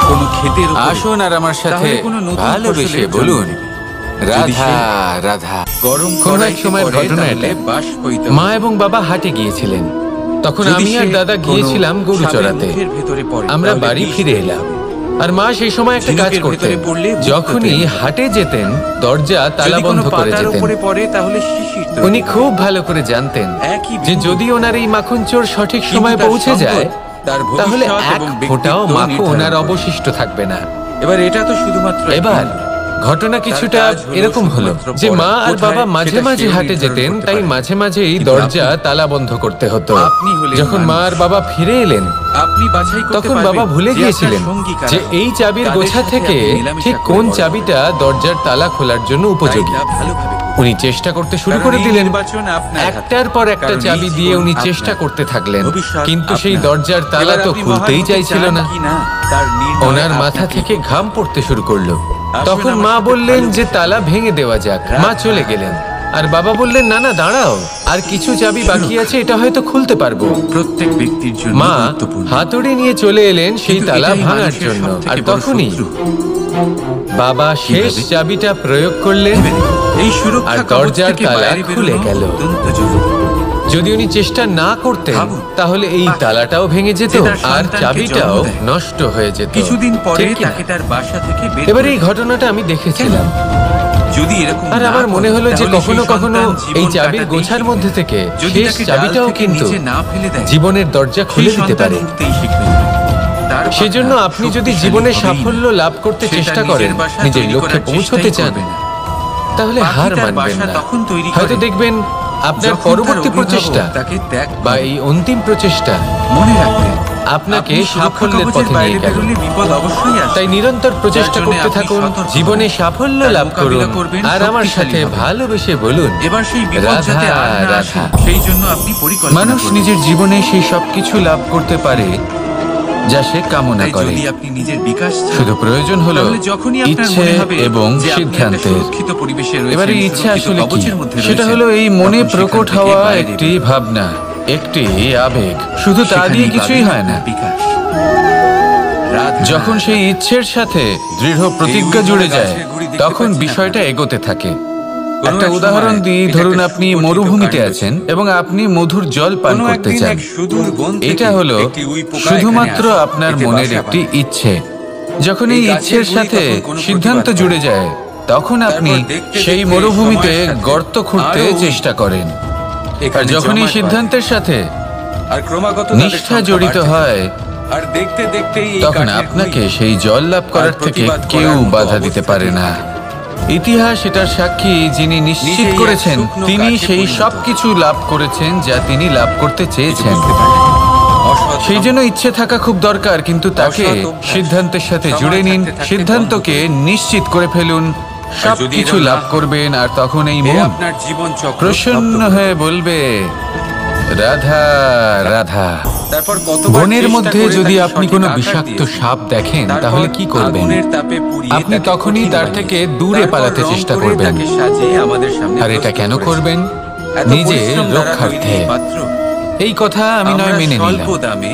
কোনো ক্ষেতের উপরে, আসুন আর আমার সাথে তাহলে কোনো নতুন ভালোবেসে ফসলের জন্ম বলুন, নেবে। যদি রাধা সে রাধা। গরম কোনো এক কড়াইতে সময়ের পড়ে, ঘটনা তাহলে এটা। বাষ্পইত মা এবং বাবা হাটে গিয়েছিলেন, তখন যদি আমি আর সে দাদা কোনো গিয়েছিলাম গরু সাপের চড়াতে। মুখের ভেতরে পড়ে, আমরা তাহলে বাড়ি বিষ ফিরে তৈরি এলাম, হবে। আর মা সেই সময় একটা কাজ ঝিনুকের করতেন। ভেতরে পড়লে মুক্তো যখনই তৈরি হবে। হাটে যেতেন দরজা তালা যদি কোনো বন্ধ করে পাতার যেতেন। উপরে পড়ে, তাহলে শিশির তৈরি উনি হবে। খুব ভালো করে জানতেন একই যে বিন্দু। যদি ওনার এই মাখন চোর সঠিক কিন্তু সময় তার পৌঁছে সম্পদ, যায় তার তাহলে ভবিষ্যৎ এক এবং ফোঁটাও ব্যক্তিত্ব মাখন নির্ধারণ আর করে। অবশিষ্ট থাকবে না। এবার এটা তো শুধুমাত্র এক এবার বিন্দু। ঘটনা কিছুটা কাজ হলো এরকম হলো শুধুমাত্র যে পড়া। মা আর কোথায় বাবা মাঝে সেটা মাঝে সেও হাটে নির্ধারণ যেতেন, করতে তাই পারে। মাঝে মাঝেই কিন্তু দরজা আপনি- তালা বন্ধ করতে হতো। আপনি হলেন যখন মা মানুষ। আর বাবা ফিরে এলেন আপনি বাছাই করতে তখন পারবেন বাবা ভুলে যে গিয়েছিলেন আপনার সঙ্গী কারা যে হবে। এই চাবির তাদের গোছা সাথে থেকে আপনি মেলামেশা ঠিক করে কোন বড় চাবিটা দরজার তালা খোলার জন্য হবেন। উপযোগী। তাই তা ভালোভাবে করুন। উনি চেষ্টা করতে শুরু কারণ করে এই দিলেন। নির্বাচন আপনার হাতে। একটার পর একটা কারণ এই চাবি জীবন দিয়ে উনি আপনার। চেষ্টা করতে থাকলেন, ভবিষ্যৎ কিন্তু সেই আপনার। দরজার তালা এবার তো আপনি খুলতেই মহান চাইছিল হতে চান না। কিনা, তার নির্ণয় ওনার মাথা আপনাকেই থেকে করতে ঘাম হবে। পড়তে শুরু করলো। আসুন তখন আমার মা সাথে বললেন যে ভালোবেসে তালা ভেঙে দেওয়া যাক। মা চলে গেলেন, আর বাবা বললেন না না দাঁড়াও, আর কিছু চাবি বাকি আছে, এটা হয়তো খুলতে পারবো। প্রত্যেক ব্যক্তির জন্য মা গুরুত্বপূর্ণ। হাতুড়ি নিয়ে চলে এলেন সেই কিন্তু তালা এটাই ভাঙার মানুষের জন্য, সবথেকে আর বড় তখনই শত্রু। বাবা শেষ কিভাবে? চাবিটা প্রয়োগ করলেন এই সুরক্ষা আর কবচ দরজার থেকে তালা বাইরে খুলে বেরোনো গেল। অত্যন্ত জরুরি। যদি উনি চেষ্টা না করতেন ভাবুন, তাহলে এই তালাটাও ভেঙে যেত যে তার আর সন্তানকে চাবিটাও জন্ম দেয়। নষ্ট হয়ে যেত। কিছুদিন পরে ঠিক কি না? তাকে তার বাসা থেকে বের এবার করে এই দেয়। ঘটনাটা আমি দেখেছিলাম, যদি এরকম আর না আমার মনে করে, হলো যে তাহলে কখনো সেই কখনো সন্তান জীবন এই চাবির কাটাতেই গোছার শিখবে। মধ্যে থেকে যদি শেষ তাকে ডাল চাবিটাও থেকে কিন্তু নিচে না ফেলে দেয়, জীবনের দরজা খুলে সেই দিতে সন্তান পারে। উঠতেই শিখবে না। তার সেজন্য বাসা আপনি যদি শক্তিশালী জীবনে হবেই না। সাফল্য লাভ করতে সে তার চেষ্টা নিজের করেন, বাসা নিজের তৈরি লক্ষ্যে করার পৌঁছতে চেষ্টাই চান, করবে না। তাহলে পাখি হার তার মানবেন বাসা না। তখন তৈরি হয়তো করে দেখবেন আপনার যখন তার পরবর্তী অভিভাবক প্রচেষ্টা তাকে ত্যাগ বা করে। এই অন্তিম প্রচেষ্টা মনে রাখবেন, আপনাকে আপনি সুরক্ষা সাফল্যের কবচের পথে বাইরে নিয়ে গেল। বেরোলে বিপদ অবশ্যই আসবে। তাই নিরন্তর প্রচেষ্টা যার জন্য করতে আপনি থাকুন, সতর্ক জীবনে হবেন। সাফল্য তার লাভ করুন, মোকাবিলা করবেন, আর আমার শক্তিশালী সাথে হবেন। ভালোবেসে বলুন, এবার সেই বিপদ রাধা, যাতে আর না আসে, রাধা। সেই জন্য আপনি পরিকল্পনা মানুষ করুন। নিজের জীবনে সেই সবকিছু লাভ করতে পারে যা সে কামনা তাই করে। যদি আপনি নিজের বিকাশ চান, শুধু প্রয়োজন হলো তাহলে যখনই আপনার ইচ্ছে মনে হবে এবং যে আপনি একটা সিদ্ধান্তের। সুরক্ষিত পরিবেশে রয়েছেন, এবারে ইচ্ছে সুরক্ষিত আসলে কি? কবচের মধ্যে সেটা রয়েছেন, হলো এই মনে তখন সেখান প্রকট থেকে হওয়া বাইরে একটি বেরোন। ভাবনা, একটি আবেগ। শুধু তা সেখানেই দিয়ে কিছুই পাবেন হয় না। আপনার বিকাশ। রাধা। যখন সেই ইচ্ছের সাথে দৃঢ় প্রতিজ্ঞা জুড়ে যায়, তখন বিষয়টা এগোতে থাকে। একটা উদাহরণ দিই, ধরুন আপনি মরুভূমিতে আছেন এবং আপনি মধুর জল পান কোনো করতে একদিন চান। এক সুদূর বন থেকে এটা হলো একটি উইপোকা শুধুমাত্র এখানে আসে। আপনার এতে মনের বাসা একটি বাঁধে। ইচ্ছে। যখন এই এই গাছের ইচ্ছের গুঁড়ি সাথে তখন কোনো সিদ্ধান্ত প্রতিবাদ জুড়ে করে না। যায়, তখন আপনি তারপর দেখতে সেই দেখতে মরুভূমিতে সময়ের সাথে গর্ত খুঁড়তে আরো চেষ্টা করেন। আর এখানে যখন এই জমাট সিদ্ধান্তের সাথে বাঁধে। আর ক্রমাগত তাদের নিষ্ঠা সংখ্যা জড়িত বাড়তে হয়, থাকে। আর দেখতে দেখতেই এই তখন কাঠের আপনাকে গুঁড়ি সেই জল লাভ করার থেকে প্রতিবাদ কেউ করার মতো বাধা দিতে অবস্থাতেই পারে না। থাকে। ইতিহাস এটার সাক্ষী, যিনি নিশ্চিত নিজেই এক করেছেন শুকনো তিনি কাঠে সেই পরিণত সবকিছু লাভ করেছেন যা তিনি লাভ করতে চেয়েছেন। বুঝতে পারলেন? অসৎ সেই জন্য ইচ্ছে থাকা খুব দরকার, কিন্তু তাকে অসৎ অভ্যাস সিদ্ধান্তের সাথে সময় জুড়ে নিন, থাকতে থাকতে সিদ্ধান্তকে নিশ্চিত করে ফেলুন, সবকিছু এরকম না লাভ হয়, করবেন। আর তখন এই এ মন আপনার জীবন চক্র প্রসন্ন স্তব্ধ করে হয়ে বলবে, রাধা রাধা। তারপর কত বনের মধ্যে যদি আপনি কোনো বিষাক্ত সাপ দেখেন তাহলে কি করবেন? আপনি তখনই তার থেকে দূরে পালাতে চেষ্টা করবেন। আর এটা কেন করবেন? নিজের রক্ষার্থে। এই কথা আমি নয় মেনে নিলাম,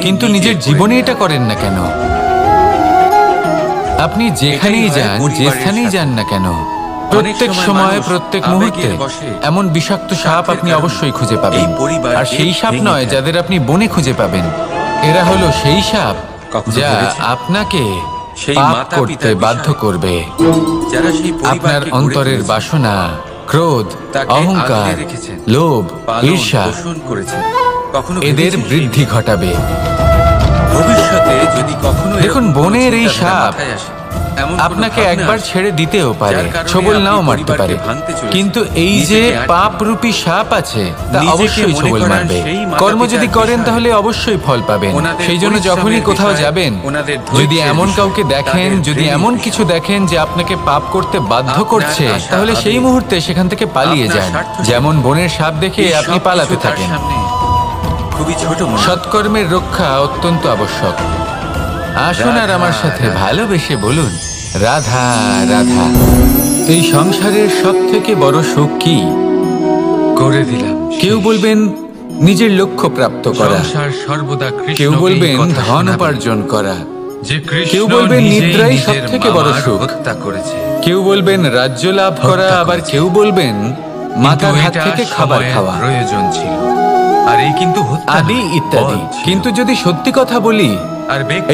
কিন্তু নিজের জীবনে এটা করেন না কেন? আপনি যেখানেই যান, যে স্থানেই যান না কেন, প্রত্যেক সময় প্রত্যেক মুহূর্তে এমন বিষাক্ত সাপ আপনি অবশ্যই খুঁজে পাবেন। আর সেই সাপ নয় যাদের আপনি বনে খুঁজে পাবেন, এরা হলো সেই সাপ যা আপনাকে পাপ করতে বাধ্য করবে। আপনার অন্তরের বাসনা, ক্রোধ, অহংকার, লোভ, ঈর্ষা এদের বৃদ্ধি ঘটাবে। ভবিষ্যতে যদি কখনো দেখুন, বনের এই সাপ আপনাকে একবার ছেড়ে দিতেও পারে, ছোবল নাও মারতে পারে, কিন্তু এই যে পাপরূপী সাপ আছে তা অবশ্যই ছোবল মারবে। কর্ম যদি করেন তাহলে অবশ্যই ফল পাবেন। সেই জন্য যখনই কোথাও যাবেন, যদি এমন কাউকে দেখেন, যদি এমন কিছু দেখেন যে আপনাকে পাপ করতে বাধ্য করছে, তাহলে সেই মুহূর্তে সেখান থেকে পালিয়ে যান। যেমন বনের সাপ দেখে আপনি পালাতে থাকেন। খুবই ছোট সৎকর্মের রক্ষা অত্যন্ত আবশ্যক। আসুন আর আমার সাথে ভালোবেসে বলুন, রাধা রাধা। এই সংসারের সব থেকে বড় সুখ কি? করে দিলাম। কেউ বলবেন নিজের লক্ষ্য প্রাপ্ত করা, সর্বদা কেউ বলবেন ধন উপার্জন করা, কেউ বলবেন নিদ্রাই সব থেকে বড় সুখ, কেউ বলবেন রাজ্য লাভ করা, আবার কেউ বলবেন মাতার হাত থেকে খাবার খাওয়া, প্রয়োজন ছিল। আর এই কিন্তু আদি ইত্যাদি। কিন্তু যদি সত্যি কথা বলি,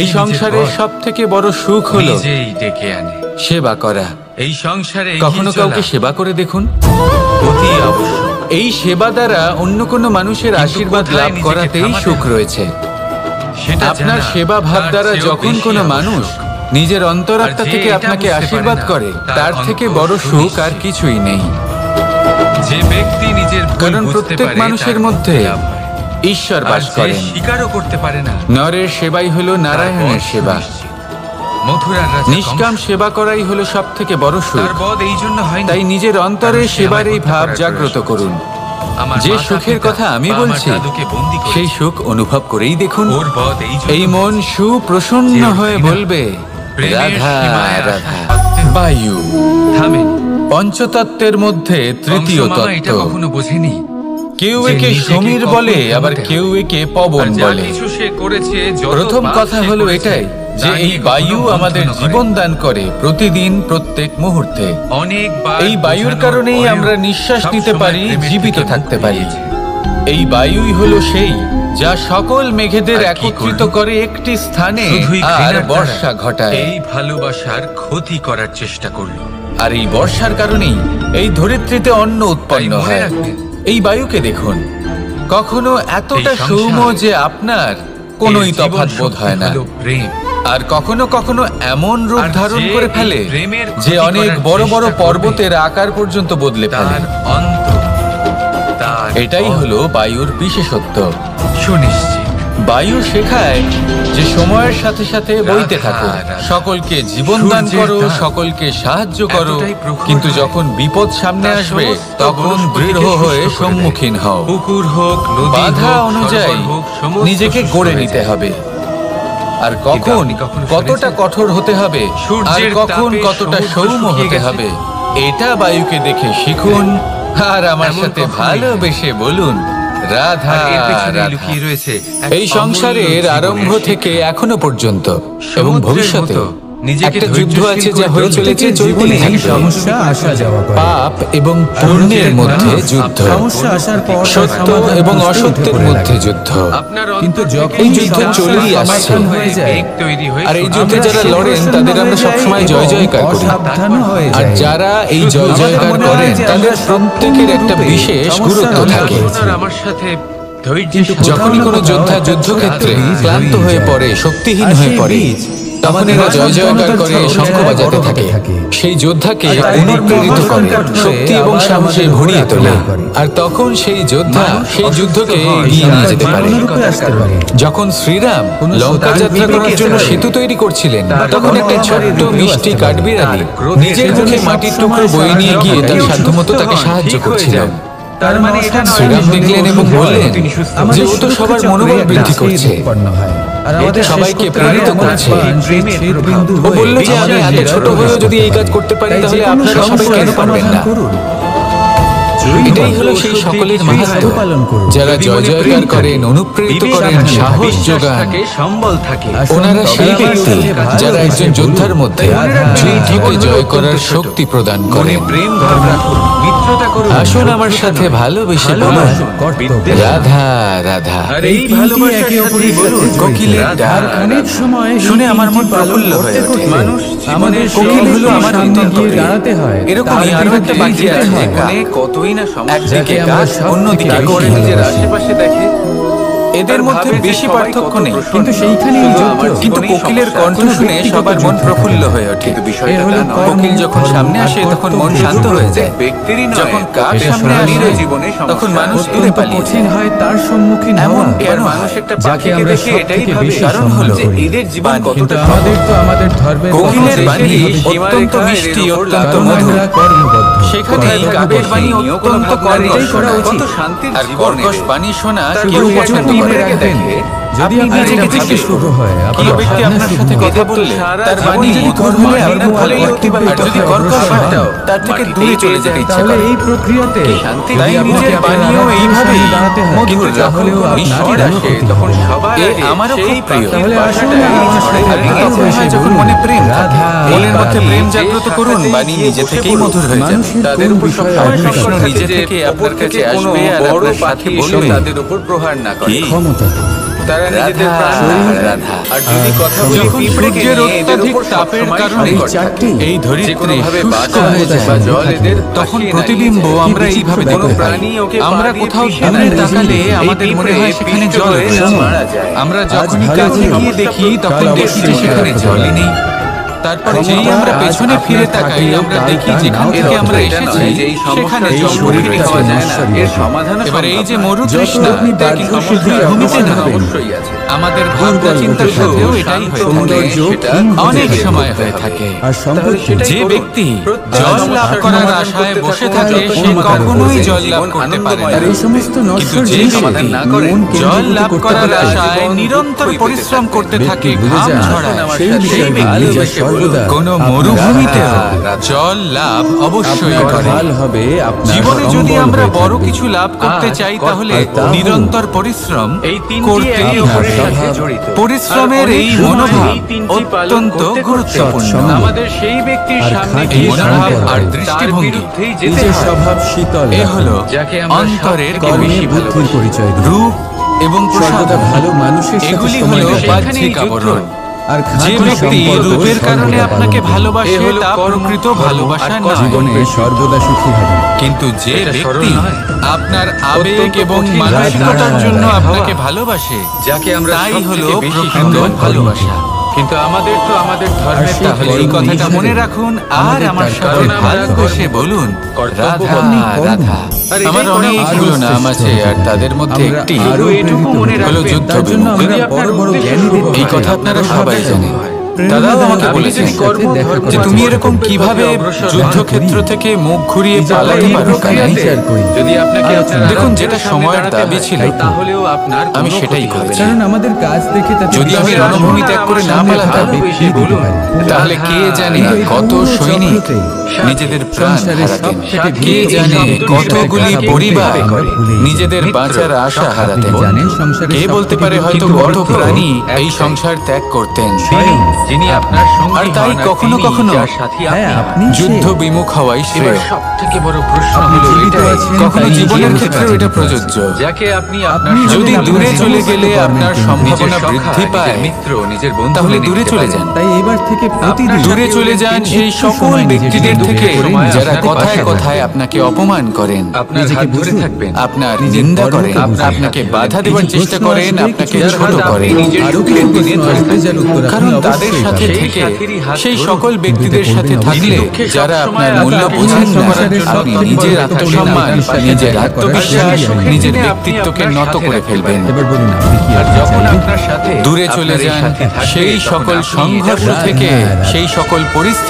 এই সংসারের সব থেকে বড় সুখ হলো ডেকে আনে সেবা করা। এই সংসারে কখনো কাউকে সেবা করে দেখুন। অতি আবশ্যক। এই সেবা দ্বারা অন্য কোনো মানুষের আশীর্বাদ লাভ করাতেই সুখ রয়েছে। আপনার সেবা ভাব দ্বারা যখন কোনো মানুষ নিজের অন্তরাত্মা থেকে আপনাকে আশীর্বাদ করে, তার থেকে বড় সুখ আর কিছুই নেই। যে ব্যক্তি নিজের কারণ প্রত্যেক মানুষের মধ্যে ঈশ্বর বাস করেন। স্বীকারও করতে পারে না। নরের সেবাই হলো নারায়ণের সেবা। মথুরার রাজা নিষ্কাম সেবা করাই হলো সব থেকে বড় সুখ। তার বধ এই জন্য হয়নি। তাই নিজের অন্তরে সেবার এই ভাব জাগ্রত করুন। যে সুখের কথা আমি বলছি, সেই সুখ অনুভব করেই দেখুন। এই মন সুপ্রসন্ন হয়ে বলবে, রাধা রাধা। বায়ু থামেন। পঞ্চতত্ত্বের মধ্যে তৃতীয় এটা তত্ত্ব। কখনো বোঝেনি। কেউ একে সমীর বলে, আবার কেউ একে পবন বলে। প্রথম কথা হলো এটাই যে এই বায়ু আমাদের জীবন দান করে প্রতিদিন, প্রত্যেক মুহূর্তে। এই বায়ুর কারণেই আমরা নিঃশ্বাস নিতে পারি, জীবিত থাকতে পারি। এই বায়ুই হলো সেই যা সকল মেঘেদের একত্রিত করে একটি স্থানে আর বর্ষা ঘটায়। এই ভালোবাসার ক্ষতি করার চেষ্টা করলো। আর এই বর্ষার কারণেই এই ধরিত্রীতে অন্ন উৎপন্ন তাই মনে হয়। রাখবেন। এই বায়ুকে দেখুন, কখনো এতটা সৌম্য যে আপনার কোনোই তফাৎ বোধ হয় না, প্রেম। আর কখনো কখনো এমন রূপ আর ধারণ যে করে ফেলে এই প্রেমের যে ক্ষতি অনেক করার বড় বড় চেষ্টা পর্বতের আকার পর্যন্ত বদলে ফেলে। তার অন্ত, তার এটাই অন্ত। হলো বায়ুর বিশেষত্ব। সুনিশ্চিত। বায়ু শেখায় যে সময়ের সাথে সাথে বইতে থাকো, রাধা। সকলকে জীবন দান করো, সূর্যের তাপ সকলকে সাহায্য করো, এতটাই প্রখর কিন্তু হয়। যখন বিপদ সামনে তার আসবে সমস্ত তখন বনস্পতিকে দৃঢ় হয়ে শুষ্ক করে দেয়। সম্মুখীন হও। পুকুর হোক, নদী বাধা হোক, অনুযায়ী সরোবর হোক, সমস্ত নিজেকে শুষ্ক গড়ে হয়ে নিতে যায়। হবে। আর কখন আপনি কখনো কতটা শুনেছেন? কঠোর হতে হবে আর সূর্যের কখন তাপে কতটা সমুদ্র সৌম্য শুকিয়ে হতে গেছে। হবে, এটা বায়ুকে দেখে শিখুন। আর আমার এমন সাথে কখনোই ভালোবেসে বলুন, রাধা আর এর পেছনে রাধা। লুকিয়ে রয়েছে এক এই সংসারের অমূল্য আরম্ভ জীবনের থেকে এখনো পর্যন্ত এবং সমুদ্রের ভবিষ্যতে মতো নিজেকে একটা যুদ্ধ ধৈর্যশীল আছে করে যা হয়ে চলতে চলেছে, চলতেই জীবনে থাকবে। সমস্যা আসা যাওয়া করে। পাপ এবং পুণ্যের মধ্যে যুদ্ধ, সমস্যা আসার পর সত্য সমাধান এবং খুঁজতে অসত্যের উঠে পড়ে মধ্যে লাগে। যুদ্ধ। কিন্তু যখন এই যুদ্ধ সমস্যার চলেই আসছে। সমাধান হয়ে যায়, আর এই যুদ্ধে আমরা যারা লড়েন শীঘ্রই তাদের আমরা হয়ে সবসময় যাই জয় এবং জয়কার করি। অসাবধানও হয়ে আর যাই। যারা এই জয় আমার জয়কার মনে হয় করেন যে তাদের আমরা প্রত্যেকের একটা সম্পূর্ণরূপে বিশেষ সমস্যার গুরুত্ব মধ্যে থাকে। রয়েছি। আমার সাথে কিন্তু যখনই কোনো কোথাও যোদ্ধা একটা যুদ্ধক্ষেত্রে ছোট্ট বীজ ক্লান্ত হারিয়ে হয়ে যায়। পড়ে, শক্তিহীন আর হয়ে সেই পড়ে, বীজ তখন এরা জয় জয়কার করে শঙ্খ বাজাতে থাকে। সেই যোদ্ধাকে আর তাই অনুপ্রেরিত করে, মহাসংকট হয়ে শক্তি এবং আবার সাহসে আমাদের ভরিয়ে উপরে তোলে। আক্রমণ করে। আর তখন সেই যোদ্ধা মানুষ সেই যুদ্ধকে অসুস্থ হয়, এগিয়ে নিয়ে যেতে পারে। সম্পূর্ণরূপে আসতে পারে। যখন শ্রীরাম কোনো লঙ্কা শতাংশ যাত্রা করার বিবেকে জন্য আসতে সেতু পারে। তৈরি করছিলেন, তার তখন কোনো একটা ছোট্ট অভাবের মিষ্টি আসতে পারে। কাঠবিড়ালি তার ক্রোধে নিজের সে মুখে যদি মাটির সবসময় টুকরো বয়ে নিয়ে গিয়ে তার সাহায্য সাধ্যমতো করে, তাকে ঠিক সাহায্য হয়ে করছিল। যান। তার মানে এটা নয় শ্রীরাম দেখলেন এবং বললেন তিনি সুস্থ যে ও তো সবার মনোবল বৃদ্ধি করছে, আমাদের সবাইকে প্রেরিত করছে। ও বলল যে আমি এত ছোট হয়েও যদি এই কাজ করতে পারি তাহলে আপনারা সবাই কেন পারবেন না? এটাই হলো সেই সকলের মাহাত্ম্য যারা জয় জয়কার করেন, অনুপ্রেরিত করেন, সাহস যোগান। সম্বল থাকে। ওনারা সেই ব্যক্তি যারা একজন যোদ্ধার মধ্যে যুদ্ধকে জয় করার শক্তি প্রদান করেন। প্রেম ভাব রাখুন, মিত্রতা করুন। আসুন আমার সাথে ভালোবেসে বলুন, রাধা রাধা। আর এই ভালোবাসার সাথেই বলুন কোকিলের ডাক অনেক সময় শুনে আমার মন প্রফুল্ল হয়ে ওঠে। মানুষ আমাদের জীবনের কোকিল হলো আমার অত্যন্ত প্রিয়। দাঁড়াতে হয়। এরকমই আরো একটা পাখি আছে, জীবনে কতই না সমস্যা। একদিকে যাকে আমরা গাছ, সব অন্যদিকে থেকে করে বেশি নিজের ভালোবাসি। আশেপাশে দেখে। এদের মধ্যে বেশি পার্থক্য নেই, কিন্তু সেইখানেই যুদ্ধ। কিন্তু কোকিলের কণ্ঠ শুনে সবার মন প্রফুল্ল হয়ে ওঠে। এ হলো কোকিল যখন সামনে আসে তখন মন শান্ত হয়ে যায়। যখন কাক সামনে আসে তখন মানুষ দূরে পালিয়ে কঠিন যায়। হয় তার সম্মুখীন এমন হওয়া। কেন মানুষ একটা যাকে পাখিকে আমরা দেখে সব এটাই থেকে ভাবে, বেশি কারণ হলো সম্মান করি। এদের জীবন কিন্তু কতটা আমাদের তো আমাদের ধর্মের কোকিলের কথা বাণী বেশি হবে। অত্যন্ত মিষ্টি, অত্যন্ত কারণ মধুর। আমরা কর্মবদ্ধ। সেখানে কর্মবদ্ধ কাকের বাণী বসে। অত্যন্ত কর্কশ করা উচিত। আর কর্কশ বাণী শোনা শুধু কেউ এটুকু পছন্দ মনে করে রাখবেন, যদি আপনি আপনার নিজেকে এটা জিজ্ঞেস শুভ করুন, হয়, কোনো আপনার ব্যক্তি ভাবনা আপনার শুভ সাথে হয়। কথা বললে তার বাণী যদি মধুর মধুর হয়, হয়, আপনার ভালোই অতিবাহিত লাগবে। আর যদি হয়, কর্কশ হয়, অবশ্যই। তার থেকে দূরে চলে যেতে ইচ্ছা তাহলে করে। এই প্রক্রিয়াতে তাই যদি নিজের আপনাকে বাণীও আপনার এইভাবেই সামনে দাঁড়াতে হয়, মধুর তাহলেও যখন আপনার ঈশ্বর কোনো আসে ক্ষতি তখন হবে না। সবার আগে আমারও খুব প্রিয়। তাহলে আসুন না আমার সাথে ভালোবেসে যখন বলুন, মনে প্রেম থাকে, রাধা, মনের মধ্যে রাধা। প্রেম জাগ্রত করুন, বাণী নিজে থেকেই মধুর হয়ে যাবে। মানুষের তাদের কোন উপর বিষয়ে সবসময় অধিকার কৃষ্ণ থাকে? নিজে থেকে আপনার কাছে আসবে আর আপনার সাথে বলবে, তাদের উপর প্রহার না করে। ক্ষমতা। তারা নিজেদের প্রাণ রাধা। আর যদি কথা বলি যখন পিঁপড়েকে সূর্যের নিয়ে এদের অত্যাধিক উপর তাপের সবসময় কারণে সংকট থাকে। এই ধরিত্রী যেকোনোভাবে শুষ্ক বাঁচা হয়ে যায় বা জল এদের তখন ভাসিয়ে প্রতিবিম্ব নিয়ে যায়। আমরা কি এইভাবে বিচিত্র দেখতে ব্যাপার। পাই। প্রাণী ওকে আমরা পা কোথাও দিয়ে দূরে পিষে তাকালে দেয়। আমাদের এই মনে হয় পিঁপড়ে সেখানে পিষ্ট জল হয়ে রয়েছে। মারা যায়। আমরা আজ যখনই ভালো কাছে দিন। গিয়ে দেখি তখন কাল দেখি যে অবশ্যই সেখানে খারাপ জলই হবে। নেই। তারপরে ক্ষমতা যেই আমরা আজ পেছনে ফিরে আপনার তাকাই থাকলেও আমরা কাল দেখি তা যেখান নাও থেকে থাকতে আমরা পারে। এসেছি সেখানে এই জল শরীর পড়ে কাছে খাওয়া যায় না। নশ্বরী। এর সমাধান এবার এই যে মরু যত তৃষ্ণা আপনি তা কিন্তু বাহ্য শুধু সিদ্ধির ভূমিতে না, অবমান অবশ্যই আছে। আমাদের দুর্বল ভাবনা চিন্তার হতে সাথেও থাকে। এটাই হয়ে সৌন্দর্য থাকে। ক্ষীণ হতে অনেক থাকে। সময় হয়ে থাকে। আর সম্পত্তি সেটাই যে করুন। ব্যক্তি প্রত্যেক জল সমস্যার লাভ করার সমাধান আশায় করতে বসে থাকুন, থাকে যত সে সমাধান কখনোই করবেন, জল লাভ জীবন করতে পারে আনন্দময় না। আর এই সমস্ত নশ্বর যে জিনিস সমাধান না করে মন জল কেন্দ্রীভূত লাভ করতে করার পারে। আশায় জীবন নিরন্তর দুঃখই পেতে পরিশ্রম থাকবেন। করতে থাকে, ব্যক্তি ভুলে ঘাম যান, ঝরায়। সেই সাথে বিষয়গুলি ভালোবেসে যা সর্বদা কোন আপনার মরুভূমিতেও রাধা, জল লাভ অবশ্যই আপনার করে। ঢাল হবে, আপনার জীবনে যদি সম্বল আমরা হয়ে বড় থাকবে। কিছু লাভ করতে আজ চাই কর্তা তাহলে তাহলে নিরন্তর পরিশ্রম এই তিনটি করতে একে আপনার অপরের সাথে স্বভাব, জড়িত। পরিশ্রমের আর এই অনেক সময় মনোভাব এই তিনটি পালন অত্যন্ত করতে করতে গুরুত্বপূর্ণ। সৎসঙ্গ, আমাদের সেই ব্যক্তির আর সামনে খাঁটি গিয়ে মনোভাব দাঁড়াতে আর হয়। দৃষ্টিভঙ্গি, তার বিরুদ্ধেই যেতে নিজের হয়। স্বভাব শীতল এ রাখা, হলো যাকে আমরা অন্তরের সবথেকে কর্মে বেশি বুদ্ধির ভালোবাসি। পরিচয় দিই। রূপ এবং প্রসাদ সর্বদা ভালো মানুষের সাথে এগুলি সময় হলো কাটান। বাহ্যিক আবরণ। আর যে খাঁটি ব্যক্তি সম্পর্ক রূপের কারণে সর্বদা আপনাকে পালন করুন। ভালোবাসে এ হলো তা কর্ম, প্রকৃত কর্ম ভালোবাসা আর নয়। জীবনে সর্বদা সুখী হবেন। কিন্তু যে এটা সরল ব্যক্তি নয়। আপনার আবেগ অত্যন্ত এবং কঠিন মানসিকতার রাধা, জন্য রাধা, আপনাকে রাধা। ভালোবাসে যাকে আমরা তাই সবথেকে হলো বেশি প্রকৃত সম্মান করি। ভালোবাসা। কিন্তু আমাদের তো আমাদের ধর্মের সেই তাহলে এই কর্ম কথাটা হিসাবে মনে রাখুন আর আমাদের আমার তার সাথে কারণ আমরা ভালোবেসে কর্ম, বলুন, কর্তব্য রাধা পালন করুন। রাধা। আর এটাই আমার করা অনেকগুলো আরো নাম শ্রেষ্ঠ আছে হবে। আর তাদের মধ্যে আমরা একটি আরো শুধু এটুকু প্রেরিত মনে হব। হলো রাখবেন, যুদ্ধ তার জন্য বিমুখ। আমরা যদি আপনার বড় বড় উদ্দেশ্য জ্ঞানী শুভ এই হয়, কথা আপনারা সবাই জানেন। প্রেরণা দাদাও দেওয়া আমাকে আপনি বলেছেন যদি কর্ম দেখা যে করেন, তুমি এরকম কিভাবে যুদ্ধক্ষেত্র থেকে মুখ ঘুরিয়ে পালাতে পারো কানাই? বিচার করি। যদি আপনাকে আপনার দেখুন, আরাধ্যের যেটা সামনে সময়ের দাঁড়াতে দাবি হয়, ছিল, তাহলেও আপনার আমি কোনো সেটাই ক্ষতি হবে করেছি। না। কারণ আমাদের কাজ দেখে তাতে যদি আমি বিশ্বাস রণভূমি ত্যাগ করে না সামনে পালাতাম, ভালো ব্যক্তি দিতে বলুন। পারি। তাহলে কে জানে কিন্তু এই কত পুরো সৈনিক চক্রতে নিজেদের প্রাণ সংসারের হারাতেন, সবথেকে কে গুরুত্বপূর্ণ জানে বিষয়টা কতগুলি ভাবতে পরিবার আমরা ভুলেই যাই। নিজেদের বাঁচার আশা হারাতেন। আপনি জানেন সংসারের কে বলতে সবথেকে পারে হয়তো গুরুত্বপূর্ণ কত বন্ধু প্রাণী এই একটাই। সংসার ত্যাগ করতেন। স্বয়ং যিনি আপনার সঙ্গী আর তাই হন, আর কখনো তিনি কখনো যার সাথী হ্যাঁ, আপনি। আপনি যুদ্ধ সে। বিমুখ হওয়াই এবার শ্রেয়। সবথেকে বড় প্রশ্ন আপনি হলো জীবিত এটাই, আছেন, কখনো তাই জীবনের নিজের ক্ষেত্রেও কাছে এটা আছে। প্রযোজ্য। যাকে আপনি আপনি আপনার যদি জানেন দূরে আমাদের চলে সমস্ত গেলে কর্মের আপনার কেন্দ্র। সম্ভাবনা নিজের বৃদ্ধি সখা, পায়, নিজের মিত্র, নিজের বন্ধু তাহলে মেনে দূরে নিতে চলে পারেন। যান। তাই এবার থেকে প্রতিদিন দূরে চলে যান সেই একটু সকল সময় নিজেকে ব্যক্তিদের দূরে থেকে করে যারা আপনার কথায় পাশে কথায় আপনাকে অপমান করেন, আপনার নিজেকে হাত ধরে বুঝুন। থাকবেন। আপনার নিজের নিন্দা কর্মকে করেন, বুঝুন। আপনাকে বাধা কিছু দেওয়ার চেষ্টা প্রশ্ন করেন, আসবে, আপনাকে কিছু ছোট যার করেন। হাত নিজের আরো সুখে কিছু দিনে প্রশ্ন ধরে আসবে যার উত্তর আপনি কারণ তাদের অবশ্যই সাথে পাবেন। থেকে সাথীরই হাত সেই ধরুন। সকল ব্যক্তিদের কিন্তু সাথে করবেন থাকলে দুঃখে যারা সবসময় আপনার মূল্য আপনাকে বোঝেন না, সংসারের সব আপনি থেকে নিজের বড় আত্মসম্মান, আপনি সাথে নিজের দেখা করার আত্মবিশ্বাস, সুযোগই নিজের আপনি ব্যক্তিত্বকে আপনার নত সাথে করে রাখতে ফেলবেন। এবার বলুন আপনি কি আর আপনি যখন চাইবেন? আপনার সাথে দূরে চলে আপনার এই যান সাথী থাকবে, সেই তখন সকল আপনি সংঘর্ষ এটা থেকে, রাধা, রাধা। সেই সকল পরিস্থিতি